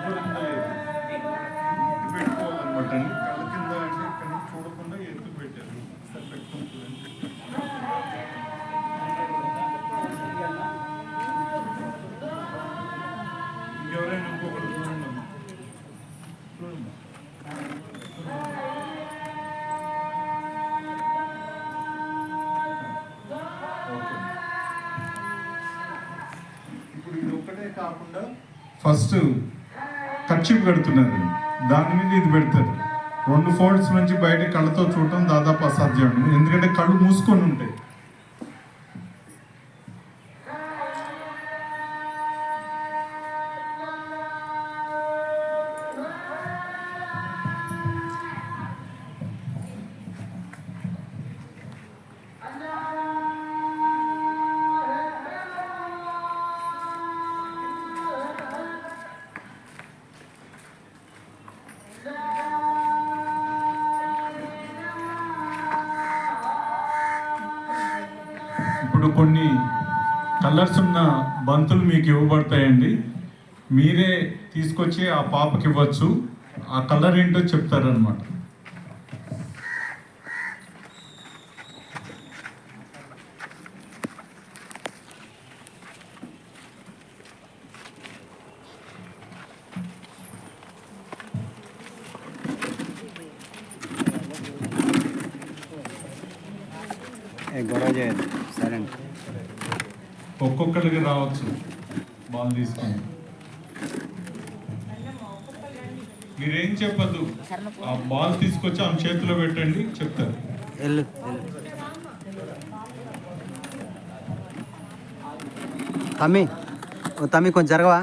దొరుకుతుందా లేదు పెట్టుకోవాలన్నమాట అండి. కళ్ళ కింద అంటే ఇక్కడ నుంచి చూడకుండా ఎత్తు పెట్టారు. ఒకసారి పెట్టుకుంటుందని ఇంకెవరైనా ఇంకొకరు చూడండి చూడమ్మా. ఇప్పుడు ఇది ఒక్కటే కాకుండా ఫస్ట్ కర్చీఫ్ కడుతున్నారు, దాని మీద ఇది పెడతారు. 2 ఫోల్డ్స్ నుంచి బయట కళ్ళతో చూడటం దాదాపు అసాధ్యం, ఎందుకంటే కళ్ళు మూసుకొని ఉంటాయి. ఇప్పుడు కొన్ని కలర్స్ ఉన్న బంతులు మీకు ఇవ్వబడతాయండి. మీరే తీసుకొచ్చి ఆ పాపకి ఇవ్వచ్చు. ఆ కలర్ ఏంటో చెప్తారనమాట. గొడవ చేయదు, సైలెంట్. ఒక్కొక్కరికి రావచ్చు బాల్ తీసుకొని. మీరేం చెప్పద్దు, ఆ బాల్ తీసుకొచ్చి ఆమె చేతిలో పెట్టండి, చెప్తారు. వెళ్ళు తమ్మి, తమ్మి కొంచెం జరగవా.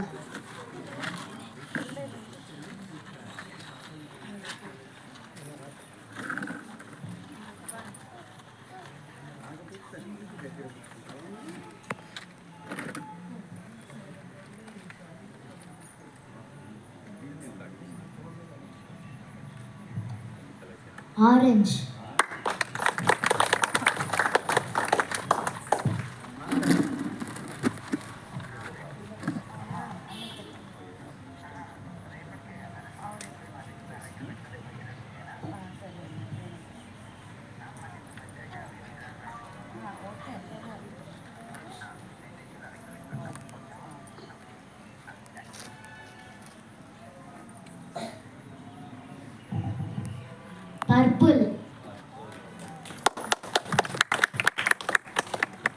ఆరెంజ్, పర్పుల్,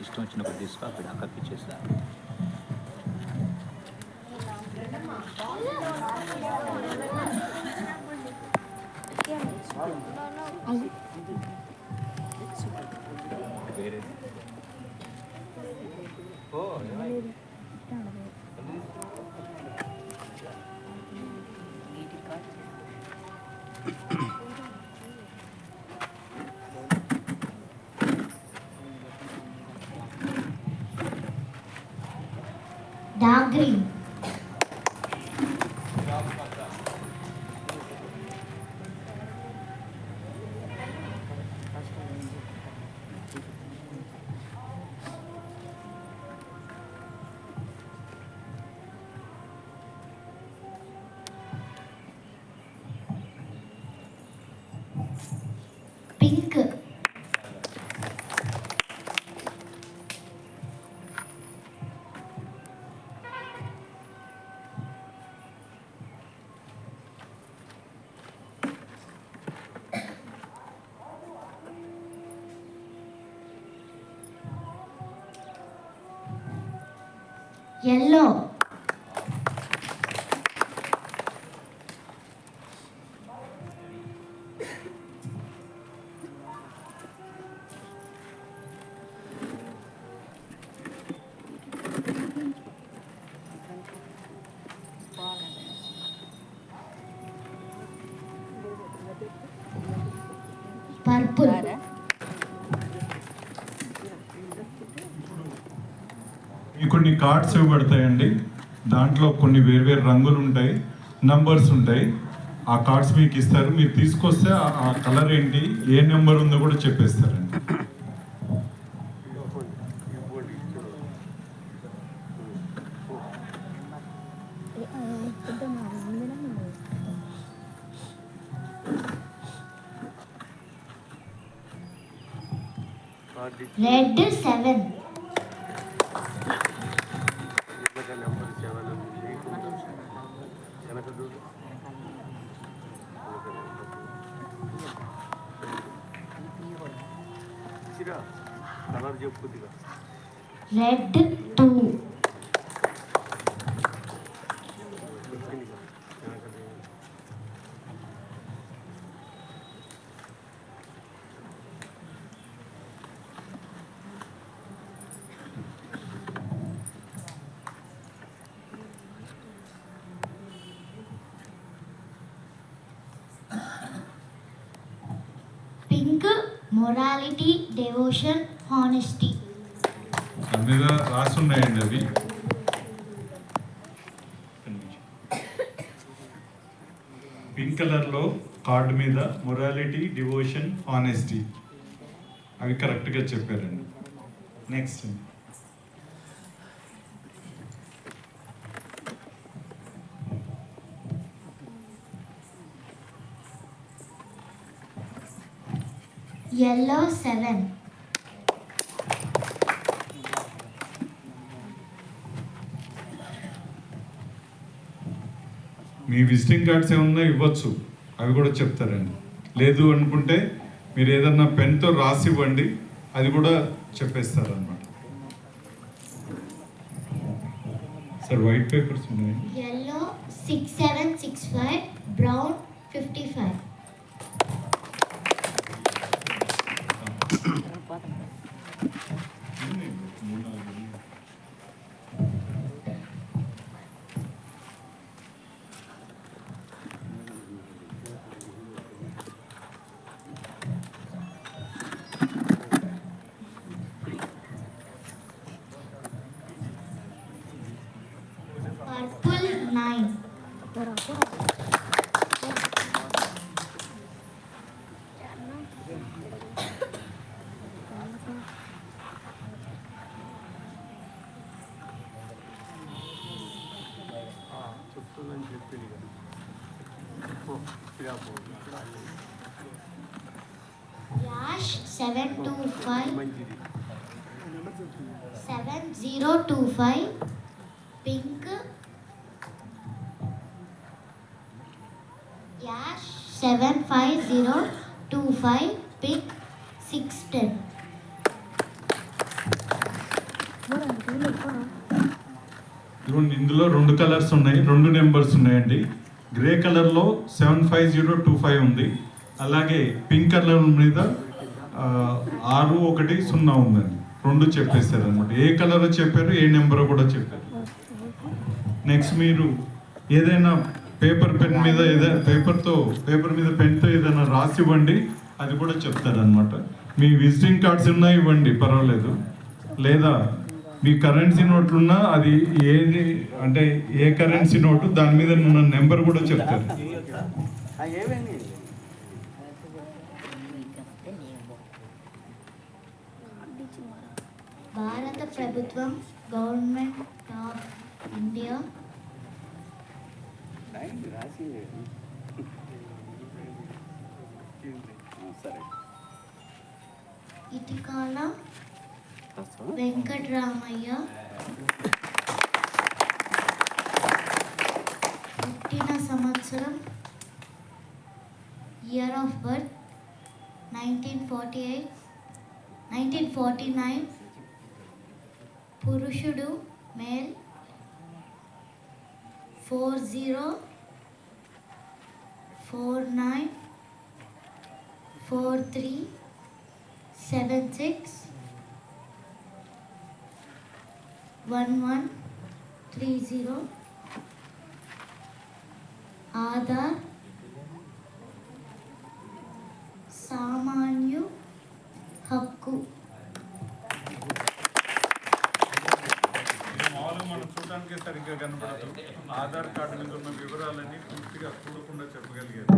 ఇష్టం వచ్చినప్పుడు తీసుకో, అక్కడ కప్పించేస్తా. వేరే dark green, pink, yellow, purple, కొన్ని కార్డ్స్ ఇవ్వబడతాయండి. దాంట్లో కొన్ని వేర్వేరు రంగులు ఉంటాయి, నంబర్స్ ఉంటాయి. ఆ కార్డ్స్ మీకు ఇస్తారు. మీరు తీసుకొస్తే ఆ కలర్ ఏంటి, ఏ నెంబర్ ఉందో కూడా చెప్పేస్తారండి. Red 7, red 2, pink morality, devotion, honesty. దాని మీద రాసి ఉన్నాయండి అవి. పింక్ కలర్లో కార్డు మీద మొరాలిటీ, డివోషన్, హానెస్టీ అవి కరెక్ట్గా చెప్పారండి. నెక్స్ట్ yellow 7, మీ విజిటింగ్ కార్డ్స్ ఏమన్నా ఇవ్వచ్చు, అవి కూడా చెప్తారండి. లేదు అనుకుంటే మీరు ఏదన్నా పెన్తో రాసి ఇవ్వండి, అది కూడా చెప్పేస్తారు అన్నమాట. సార్ వైట్ పేపర్స్ ఉన్నాయి. yellow 6765, brown 55. Purple 9, yash 725, 7025, pink, yash 75025, pink 610. ఇదిగోండి, ఇందులో 2 కలర్స్ ఉన్నాయి, 2 నెంబర్స్ ఉన్నాయండి. గ్రే కలర్లో 75025 ఉంది, అలాగే పింక్ కలర్ మీద 610 ఉందండి. 2 చెప్పేశారు అనమాట. ఏ కలర్ చెప్పారు, ఏ నెంబర్ కూడా చెప్పారు. నెక్స్ట్ మీరు ఏదైనా పేపర్ పెన్ మీద పేపర్ మీద పెన్తో ఏదైనా రాసి ఇవ్వండి, అది కూడా చెప్తారనమాట. మీ విజిటింగ్ కార్డ్స్ ఉన్నా ఇవ్వండి, పర్వాలేదు. లేదా మీ కరెన్సీ నోట్లున్నా అది ఏది అంటే ఏ కరెన్సీ నోటు దాని మీద ఉన్న నెంబర్ కూడా చెప్తారు. భారత ప్రభుత్వం, government of India, Itikala Venkataramaiah, పుట్టిన సంవత్సరం, ఇయర్ ఆఫ్ బర్త్ 1949, పురుషుడు, మేల్, 404943761130. ఆధార్ సామాన్య హక్కు. మనం చూడడానికి సరిగ్గా కనపడదు. ఆధార్ కార్డు మీద ఉన్న వివరాలన్నీ పూర్తిగా చూడకుండా చెప్పగలిగారు.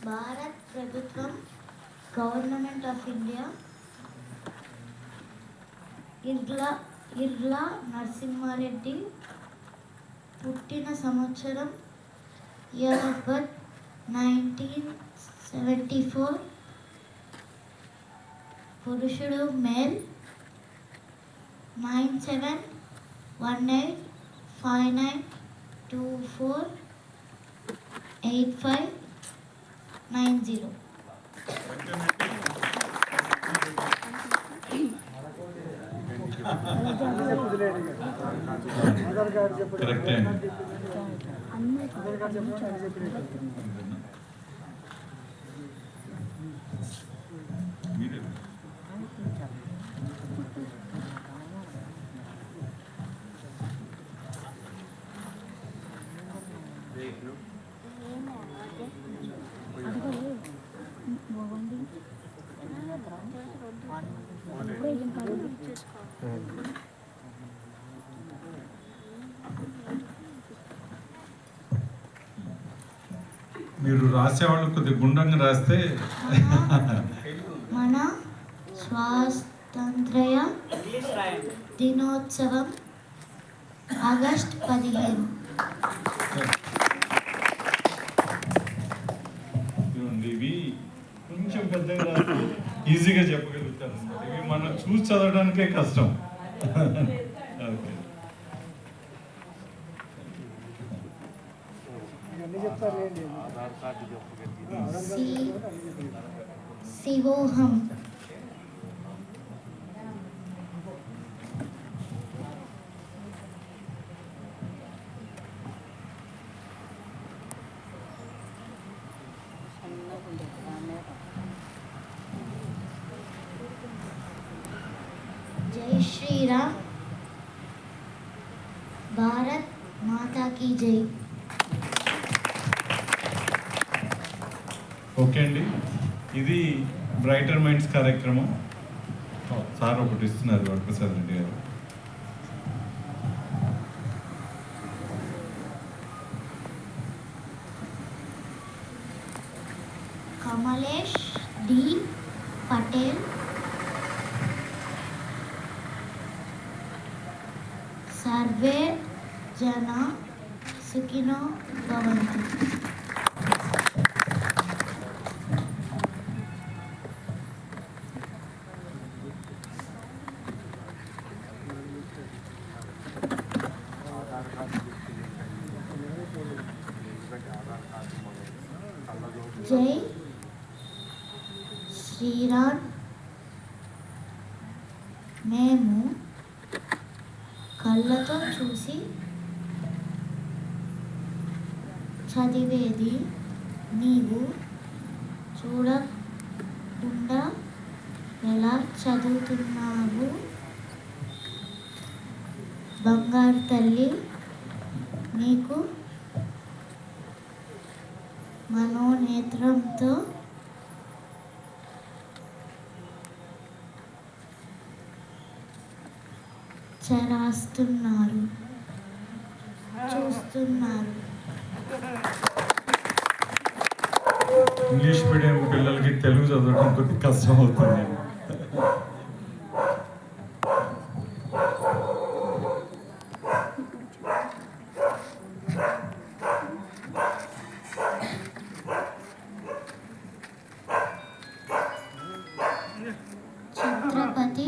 భారత్ ప్రభుత్వం, government of India, Irla Narasimha Reddy, పుట్టిన సంవత్సరం ఇయర్ ఆఫ్ బర్త్ 1974. పురుషుడు మేల్ 971859248590. కరెక్టే అండి. మీరే. మీరు రాసేవాళ్ళు కొద్దిగా గుండ్రంగా రాస్తే మన స్వాతంత్ర్య దినోత్సవం ఆగస్ట్ 15. ఇవ్వండి, ఇవి కొంచెం పెద్దగా రాస్తే ఈజీగా చెప్పగలుగుతారు అన్నమాట. ఇవి మనం చూసి చదవడానికే కష్టం. ఓకే. శివోహం. జై శ్రీరామ్. భారత్ మాతా కీ జై. ఓకే అండి, ఇది బ్రైటర్ మైండ్స్ కార్యక్రమం. సార్ ఒకటి ఇస్తున్నారు వరప్రసాద్ రెడ్డి గారు. కమలేష్ డి పటేల్. సర్వే జన సుఖినో భవంతు. జై శ్రీరామ్. మేము కళ్ళతో చూసి చదివేది నీవు చూడకుండా ఎలా చదువుతున్నావు బంగారు తల్లి. నీకు మనోనేత్రంతో చరాస్తున్నారు, చూస్తున్నారు. ఇంగ్లీష్ మీడియం పిల్లలకి తెలుగు చదవడం కొద్దిగా కష్టం అవుతుంది. ఛత్రపతి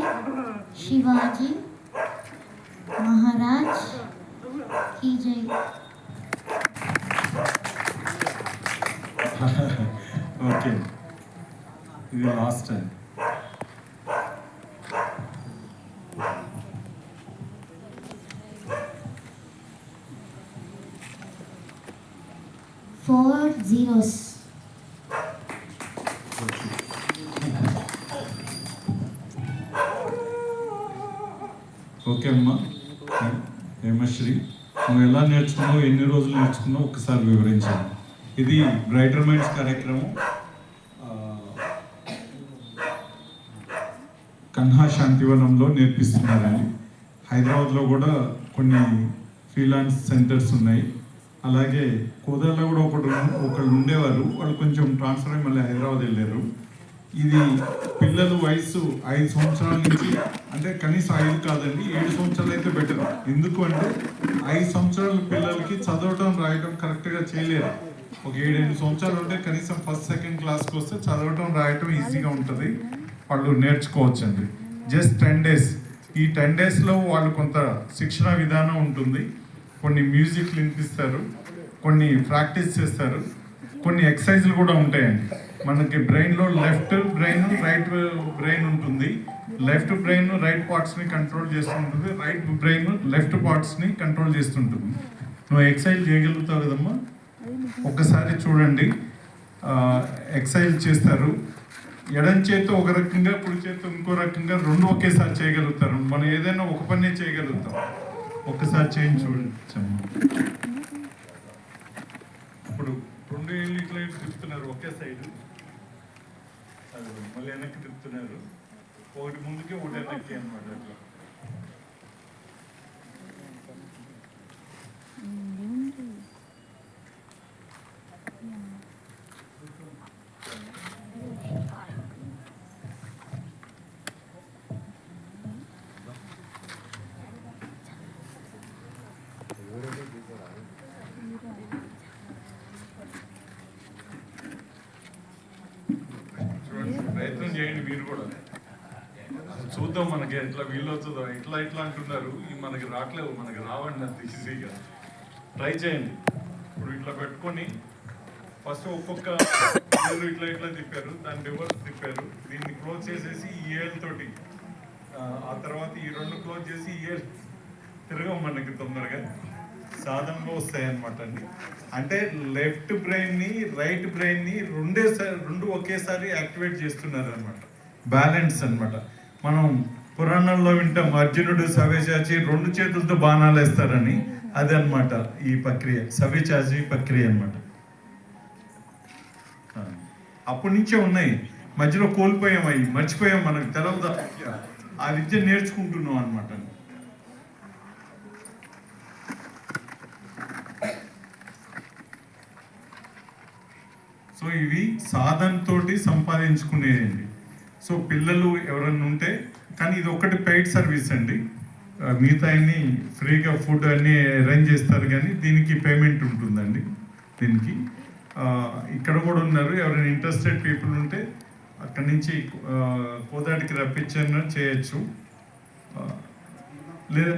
శివాజీ మహారాజ్ కీ జై. ఓకే, ఇది last time. Four zeros. Okay అమ్మా, హేమశ్రీ, నువ్వు ఎలా నేర్చుకున్నావు, ఎన్ని రోజులు నేర్చుకున్నావు ఒకసారి వివరించాను. ఇది బ్రైటర్ మైండ్స్ కార్యక్రమం కన్హా శాంతివనంలో నేర్పిస్తున్నారండి. హైదరాబాద్లో కూడా కొన్ని ఫ్రీలాన్స్ సెంటర్స్ ఉన్నాయి. అలాగే కోదాలో కూడా ఒకళ్ళు ఉండేవారు, వాళ్ళు కొంచెం ట్రాన్స్ఫర్ అయ్యి మళ్ళీ హైదరాబాద్ వెళ్ళారు. ఇది పిల్లల వయసు 5 సంవత్సరాల నుంచి, అంటే కనీసం 5 కాదండి, 7 సంవత్సరాలు అయితే బెటర్. ఎందుకు అంటే 5 సంవత్సరాల పిల్లలకి చదవటం రాయటం కరెక్ట్గా చేయలేరు. ఒక 7-8 సంవత్సరాలు ఉంటే కనీసం ఫస్ట్ సెకండ్ క్లాస్కి వస్తే చదవటం రాయటం ఈజీగా ఉంటుంది, వాళ్ళు నేర్చుకోవచ్చు అండి. Just 10 days. ఈ 10 daysలో వాళ్ళు కొంత శిక్షణ విధానం ఉంటుంది, కొన్ని మ్యూజిక్ వినిపిస్తారు, కొన్ని ప్రాక్టీస్ చేస్తారు, కొన్ని ఎక్సర్సైజ్లు కూడా ఉంటాయండి. మనకి బ్రెయిన్లో లెఫ్ట్ బ్రెయిన్ రైట్ బ్రెయిన్ ఉంటుంది. లెఫ్ట్ బ్రెయిన్ రైట్ పార్ట్స్ని కంట్రోల్ చేస్తుంటుంది, రైట్ బ్రెయిన్ లెఫ్ట్ పార్ట్స్ని కంట్రోల్ చేస్తుంటుంది. నువ్వు ఎక్సర్సైజ్ చేయగలుగుతావు కదమ్మా, ఒక్కసారి చూడండి. ఎక్సర్సైజ్ చేస్తారు, ఎడం చేత్తో ఒక రకంగా కుడి చేత్తో ఇంకో రకంగా రెండు ఒకేసారి చేయగలుగుతారు. మనం ఏదైనా ఒక పనే చేయగలుగుతాం. ఒక్కసారి చేయించి చూడండి. ఇప్పుడు 2 ఏళ్ళు ఇట్లా తిప్పుతున్నారు ఒకే సైడ్, మళ్ళీ వెనక్కి తిప్పుతున్నారు, ఒకటి ముందుకి ఒకటి వెనక్కి అనమాట. అట్లా ప్రయత్నం చేయండి మీరు కూడా, చూద్దాం మనకి ఎట్లా వీలు అవుతుందో. ఇట్లా అంటున్నారు, మనకి రావట్లేవు, మనకి రావండి అంత ఈజీగా. ట్రై చేయండి. ఇప్పుడు ఇట్లా పెట్టుకొని ఫస్ట్ ఒక్కొక్క ఏళ్ళు ఇట్లా తిప్పారు, దాన్ని రివర్స్ తిప్పారు, దీన్ని క్లోజ్ చేసేసి ఈ ఏళ్ళతోటి, ఆ తర్వాత ఈ 2 క్లోజ్ చేసి ఈ ఏళ్ళు తిరగం మనకి తొందరగా సాధనలో వస్తాయి అన్నమాట అండి. అంటే లెఫ్ట్ బ్రెయిన్ని రైట్ బ్రెయిన్ని రెండు ఒకేసారి యాక్టివేట్ చేస్తున్నారు అనమాట. బ్యాలెన్స్ అన్నమాట. మనం పురాణాల్లో వింటాం, అర్జునుడు సవ్యసాచి 2 చేతులతో బాణాలు వేస్తారని. అది అన్నమాట ఈ ప్రక్రియ, సవ్యసాచి ప్రక్రియ అన్నమాట. అప్పటి నుంచే ఉన్నాయి, మధ్యలో కోల్పోయాం, అవి మర్చిపోయాం, మనకు తెలవదు. ఆ విద్య నేర్చుకుంటున్నాం అనమాట. సో ఇవి సాధనతోటి సంపాదించుకునేయండి. సో పిల్లలు ఎవరన్నా ఉంటే, కానీ ఇది ఒకటి పెయిడ్ సర్వీస్ అండి, మిగతా అన్ని ఫ్రీగా ఫుడ్ అన్నీ అరేంజ్ చేస్తారు, కానీ దీనికి పేమెంట్ ఉంటుందండి. దీనికి ఇక్కడ కూడా ఉన్నారు, ఎవరైనా ఇంట్రెస్టెడ్ పీపుల్ ఉంటే అక్కడి నుంచి కోదాడికి రప్పించన్న చేయొచ్చు. లేదా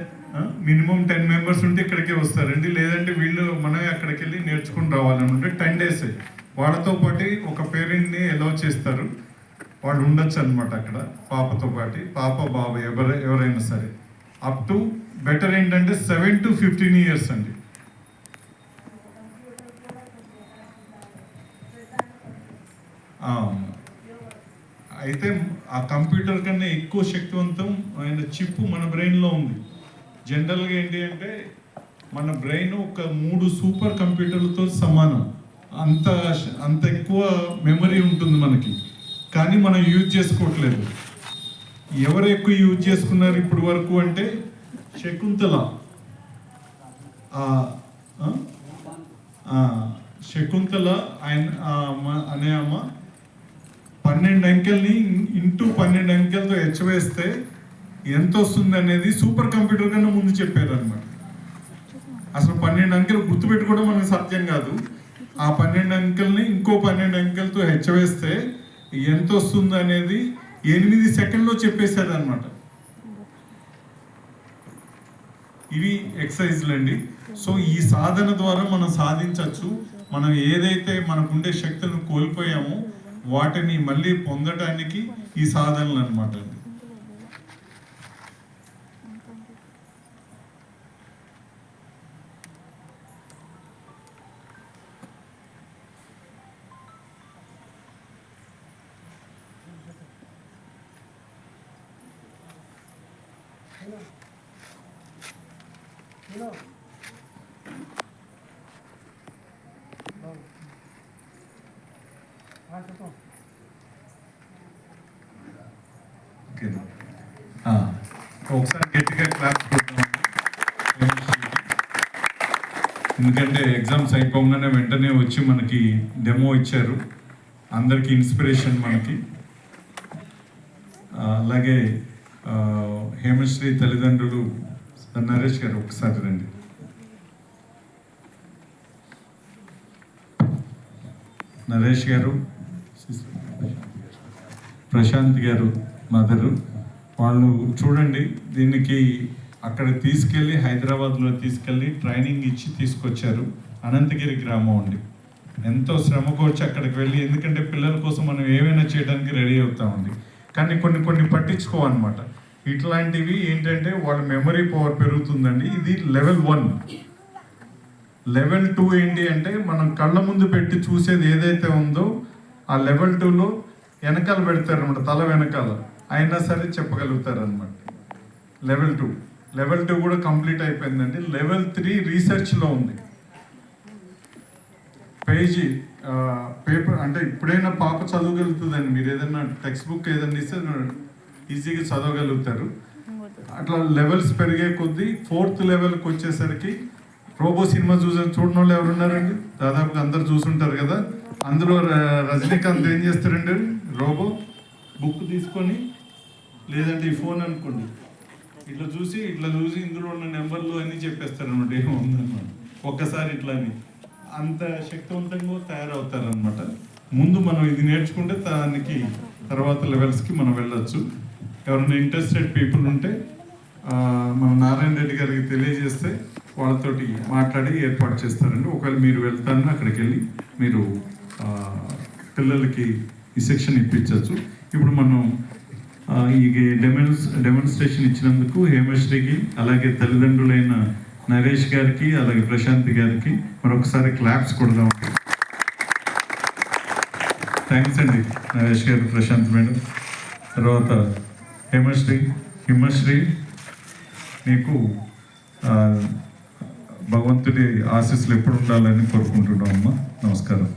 మినిమం 10 members ఉంటే ఇక్కడికే వస్తారండి. లేదంటే వీళ్ళు మనమే అక్కడికి వెళ్ళి నేర్చుకుని రావాలనుకుంటే 10 days వాళ్ళతో పాటు ఒక పేరెంట్ని అలౌ చేస్తారు, వాళ్ళు ఉండొచ్చు అనమాట అక్కడ పాపతో పాటు, పాప బాబు ఎవరైనా సరే. అప్ టు బెటర్ ఏంటంటే 7 to 15 years అండి. అయితే ఆ కంప్యూటర్ కన్నా ఎక్కువ శక్తివంతం అయిన చిప్ మన బ్రెయిన్లో ఉంది. జనరల్గా ఏంటి అంటే మన బ్రెయిన్ ఒక 3 సూపర్ కంప్యూటర్లతో సమానం. అంత ఎక్కువ మెమరీ ఉంటుంది మనకి, కానీ మనం యూజ్ చేసుకోవట్లేదు. ఎవరు ఎక్కువ యూజ్ చేసుకున్నారు ఇప్పటి వరకు అంటే శకుంతల ఆయన అనే అమ్మ 12 అంకెల్ని ఇంటూ 12 అంకెలతో హెచ్చవేస్తే ఎంత వస్తుంది అనేది సూపర్ కంప్యూటర్ కన్నా ముందు చెప్పారు అనమాట. అసలు 12 అంకెలు గుర్తుపెట్టుకోవడం మనకు సాధ్యం కాదు. ఆ 12 అంకెల్ని ఇంకో 12 అంకెలతో హెచ్చవేస్తే ఎంత వస్తుంది అనేది 8 సెకండ్లో చెప్పేశారు అనమాట. ఇవి ఎక్సర్సైజ్లు అండి. సో ఈ సాధన ద్వారా మనం సాధించవచ్చు. మనం ఏదైతే మనకుండే శక్తులను కోల్పోయామో వాటిని మళ్ళీ పొందడానికి ఈ సాధనలు అనమాట అండి. ఒకసారి గట్టిగా క్లాస్ కొడతాం, ఎందుకంటే ఎగ్జామ్స్ అయిపోగానే వెంటనే వచ్చి మనకి డెమో ఇచ్చారు. అందరికీ ఇన్స్పిరేషన్ మనకి. అలాగే హేమశ్రీ తల్లిదండ్రులు నరేష్ గారు ఒకసారి రండి. నరేష్ గారు, ప్రశాంత్ గారు మదరు, వాళ్ళు చూడండి దీనికి అక్కడ తీసుకెళ్ళి హైదరాబాద్లో తీసుకెళ్ళి ట్రైనింగ్ ఇచ్చి తీసుకొచ్చారు. అనంతగిరి గ్రామం అండి. ఎంతో శ్రమకు వచ్చి అక్కడికి వెళ్ళి, ఎందుకంటే పిల్లల కోసం మనం ఏమైనా చేయడానికి రెడీ అవుతామండి. కానీ కొన్ని పట్టించుకోవన్నమాట. ఇట్లాంటివి ఏంటంటే వాళ్ళ మెమరీ పవర్ పెరుగుతుందండి. ఇది లెవెల్ 1. లెవెల్ 2 ఏంటి అంటే మనం కళ్ళ ముందు పెట్టి చూసేది ఏదైతే ఉందో ఆ లెవెల్ 2లో వెనకాల పెడతారనమాట, తల వెనకాల అయినా సరే చెప్పగలుగుతారు అనమాట. లెవెల్ 2 కూడా కంప్లీట్ అయిపోయిందండి. లెవెల్ 3 రీసెర్చ్లో ఉంది. పేజీ పేపర్ అంటే ఇప్పుడైనా పాప చదవగలుగుతుందండి. మీరు ఏదైనా టెక్స్ట్ బుక్ ఏదైనా ఇస్తే ఈజీగా చదవగలుగుతారు. అట్లా లెవెల్స్ పెరిగే కొద్దీ 4th లెవెల్కి వచ్చేసరికి రోబో సినిమా చూడని వాళ్ళు ఎవరున్నారండి? దాదాపుగా అందరు చూసుంటారు కదా. అందులో రజనీకాంత్ ఏం చేస్తారండి? రోబో బుక్ తీసుకొని, లేదంటే ఈ ఫోన్ అనుకోండి, ఇట్లా చూసి ఇందులో ఉన్న నెంబర్లు అన్నీ చెప్పేస్తారు అనమాట, ఏమో ఉందన్నమాట. ఒక్కసారి ఇట్లా అని అంత శక్తివంతంగా తయారవుతారనమాట. ముందు మనం ఇది నేర్చుకుంటే దానికి తర్వాత లెవెల్స్కి మనం వెళ్ళొచ్చు. ఎవరైనా ఇంట్రెస్టెడ్ పీపుల్ ఉంటే మన నారాయణ రెడ్డి గారికి తెలియజేస్తే వాళ్ళతోటి మాట్లాడి ఏర్పాటు చేస్తారండి. ఒకవేళ మీరు వెళ్తారని అక్కడికి వెళ్ళి మీరు పిల్లలకి ఈ సెక్షన్ ఇప్పించవచ్చు. ఇప్పుడు మనం ఈ డెమాన్స్ట్రేషన్ ఇచ్చినందుకు హేమశ్రీకి, అలాగే తల్లిదండ్రులైన నరేష్ గారికి, అలాగే ప్రశాంత్ గారికి మరొకసారి క్లాప్స్ కొడదాం. థ్యాంక్స్ అండి నరేష్ గారు, ప్రశాంత్ మేడం. తర్వాత హిమశ్రీ, నీకు భగవంతుడి ఆశీస్సులు ఎప్పుడు ఉండాలని కోరుకుంటున్నాం అమ్మా. నమస్కారం.